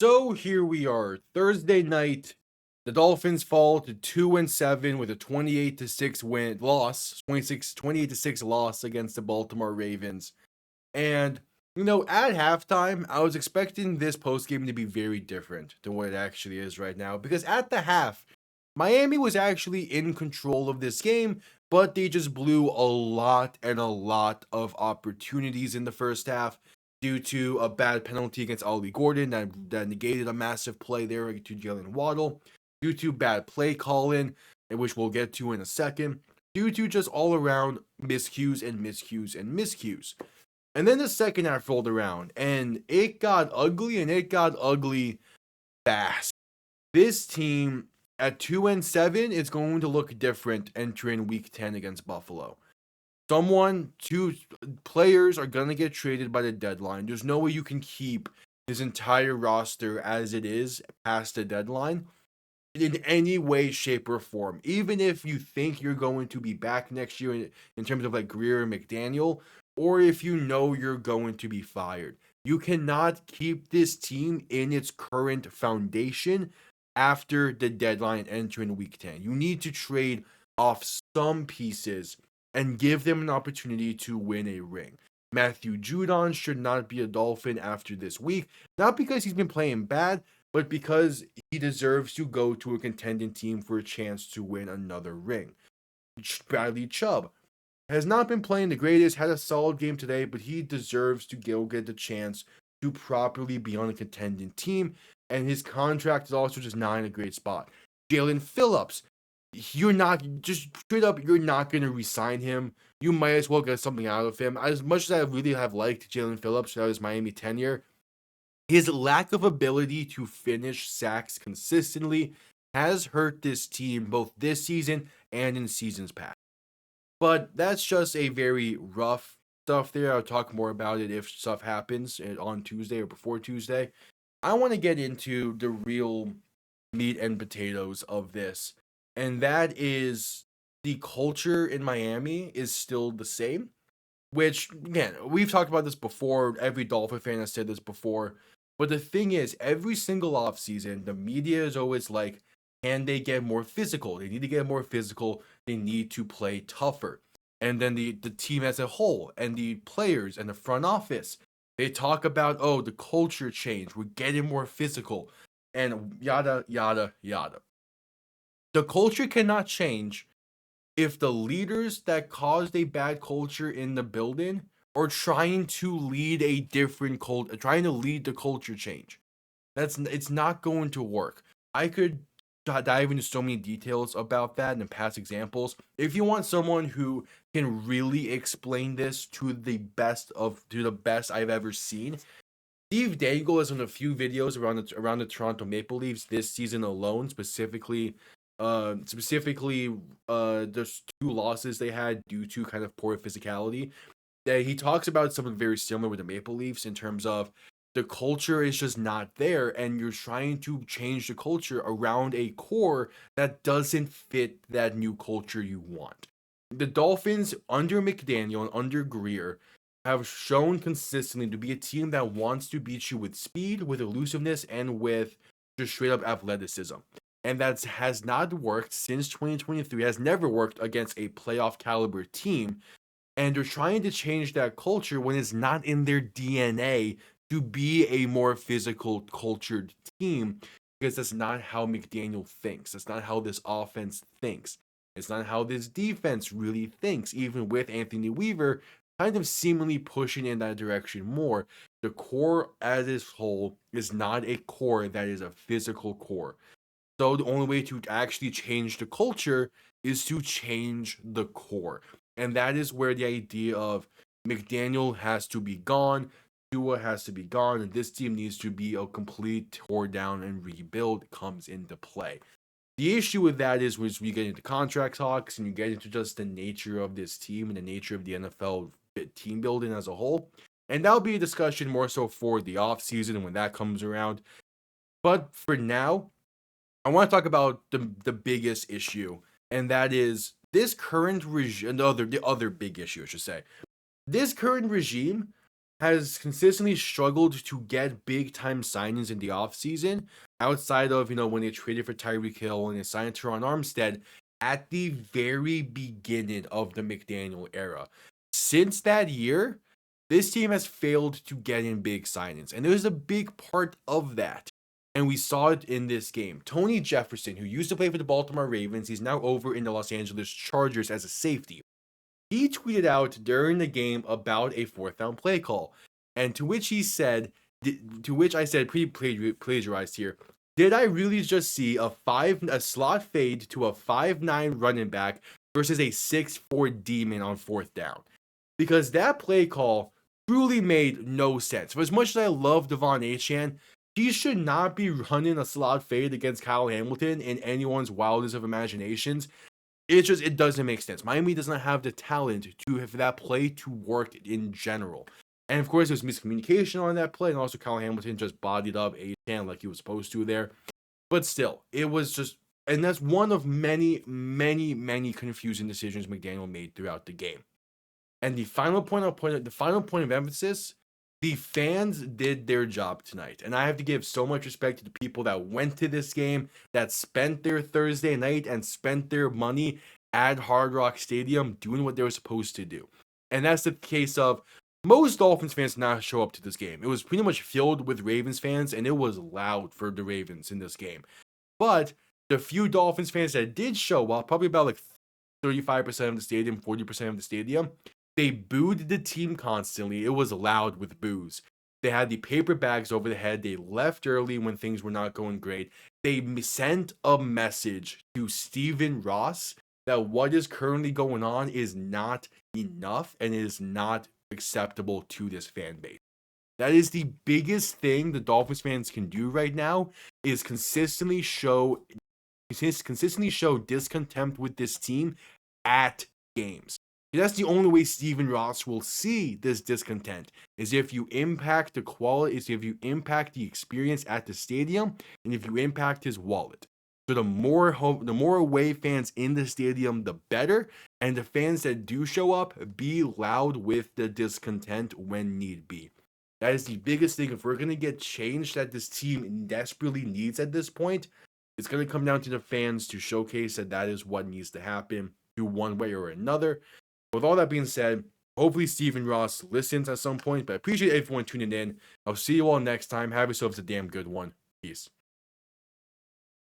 So here we are, Thursday night. The Dolphins fall to 2-7 with a 28-6 win loss, 28-6 loss against the Baltimore Ravens. And at halftime, I was expecting this postgame to be very different than what it actually is right now. Because at the half, Miami was actually in control of this game, but they just blew a lot and a lot of opportunities in the first half due to a bad penalty against Ollie Gordon that negated a massive play there to Jalen Waddle, due to bad play calling, which we'll get to in a second, due to just all around miscues and miscues and miscues. And then the second half rolled around, and it got ugly, and it got ugly fast. This team at 2-7 is going to look different entering Week 10 against Buffalo. Two players are going to get traded by the deadline. There's no way you can keep this entire roster as it is past the deadline in any way, shape, or form. Even if you think you're going to be back next year in terms of like Greer and McDaniel, or if you know you're going to be fired. You cannot keep this team in its current foundation after the deadline entering Week 10. You need to trade off some pieces and give them an opportunity to win a ring. Matthew Judon should not be a Dolphin after this week, not because he's been playing bad, but because he deserves to go to a contending team for a chance to win another ring. Bradley Chubb has not been playing the greatest, had a solid game today, but he deserves to go get the chance to properly be on a contending team, and his contract is also just not in a great spot. Jalen Phillips, you're not, just straight up, you're not going to re-sign him. You might as well get something out of him. As much as I really have liked Jalen Phillips throughout his Miami tenure, his lack of ability to finish sacks consistently has hurt this team both this season and in seasons past. But that's just a very rough stuff there. I'll talk more about it if stuff happens on Tuesday or before Tuesday. I want to get into the real meat and potatoes of this, and that is the culture in Miami is still the same, which, again, we've talked about this before. Every Dolphin fan has said this before. But the thing is, every single offseason, the media is always like, can they get more physical? They need to get more physical. They need to play tougher. And then the team as a whole and the players and the front office, they talk about, oh, the culture change. We're getting more physical and yada, yada, yada. The culture cannot change if the leaders that caused a bad culture in the building are trying to lead a different culture, trying to lead the culture change. It's not going to work. I could dive into so many details about that and past examples. If you want someone who can really explain this to the best I've ever seen, Steve Dangle has done a few videos around the Toronto Maple Leafs this season alone, specifically there's 2 losses they had due to kind of poor physicality. That he talks about something very similar with the Maple Leafs in terms of the culture is just not there, and you're trying to change the culture around a core that doesn't fit that new culture you want. The Dolphins under McDaniel and under Greer have shown consistently to be a team that wants to beat you with speed, with elusiveness, and with just straight up athleticism. And that has not worked since 2023, has never worked against a playoff caliber team. And they're trying to change that culture when it's not in their DNA to be a more physical, cultured team, because that's not how McDaniel thinks. That's not how this offense thinks. It's not how this defense really thinks, even with Anthony Weaver kind of seemingly pushing in that direction more. The core as a whole is not a core that is a physical core. So the only way to actually change the culture is to change the core. And that is where the idea of McDaniel has to be gone, Tua has to be gone, and this team needs to be a complete tear down and rebuild comes into play. The issue with that is when you get into contract talks and you get into just the nature of this team and the nature of the NFL team building as a whole. And that'll be a discussion more so for the offseason when that comes around. But for now, I want to talk about the biggest issue, and that is this current regime. The other big issue, I should say. This current regime has consistently struggled to get big time signings in the offseason outside of, when they traded for Tyreek Hill and they signed Teron Armstead at the very beginning of the McDaniel era. Since that year, this team has failed to get in big signings, and there's a big part of that. And we saw it in this game. Tony Jefferson, who used to play for the Baltimore Ravens, he's now over in the Los Angeles Chargers as a safety. He tweeted out during the game about a fourth down play call, and to which I said, pretty plagiarized here. Did I really just see a slot fade to a 5'9" running back versus a 6'4" demon on fourth down? Because that play call truly made no sense. For as much as I love Devon Achane, he should not be running a slot fade against Kyle Hamilton in anyone's wildest of imaginations. It doesn't make sense. Miami does not have the talent for that play to work in general. And of course, there's miscommunication on that play, and also Kyle Hamilton just bodied up Achane like he was supposed to there. But still, it was just, and that's one of many, many, many confusing decisions McDaniel made throughout the game. And the final point of emphasis, the fans did their job tonight. And I have to give so much respect to the people that went to this game, that spent their Thursday night and spent their money at Hard Rock Stadium doing what they were supposed to do. And that's the case of most Dolphins fans did not show up to this game. It was pretty much filled with Ravens fans, and it was loud for the Ravens in this game. But the few Dolphins fans that did show up, probably about like 35% of the stadium, 40% of the stadium, they booed the team constantly. It was loud with boos. They had the paper bags over the head. They left early when things were not going great. They sent a message to Stephen Ross that what is currently going on is not enough and is not acceptable to this fan base. That is the biggest thing the Dolphins fans can do right now, is consistently show discontent with this team at games. That's the only way Stephen Ross will see this discontent, is if you impact the quality, is if you impact the experience at the stadium, and if you impact his wallet. So the more away fans in the stadium, the better. And the fans that do show up, be loud with the discontent when need be. That is the biggest thing. If we're going to get change that this team desperately needs at this point, it's going to come down to the fans to showcase that is what needs to happen, do one way or another. With all that being said, hopefully Stephen Ross listens at some point, but I appreciate everyone tuning in. I'll see you all next time. Have yourselves a damn good one. Peace.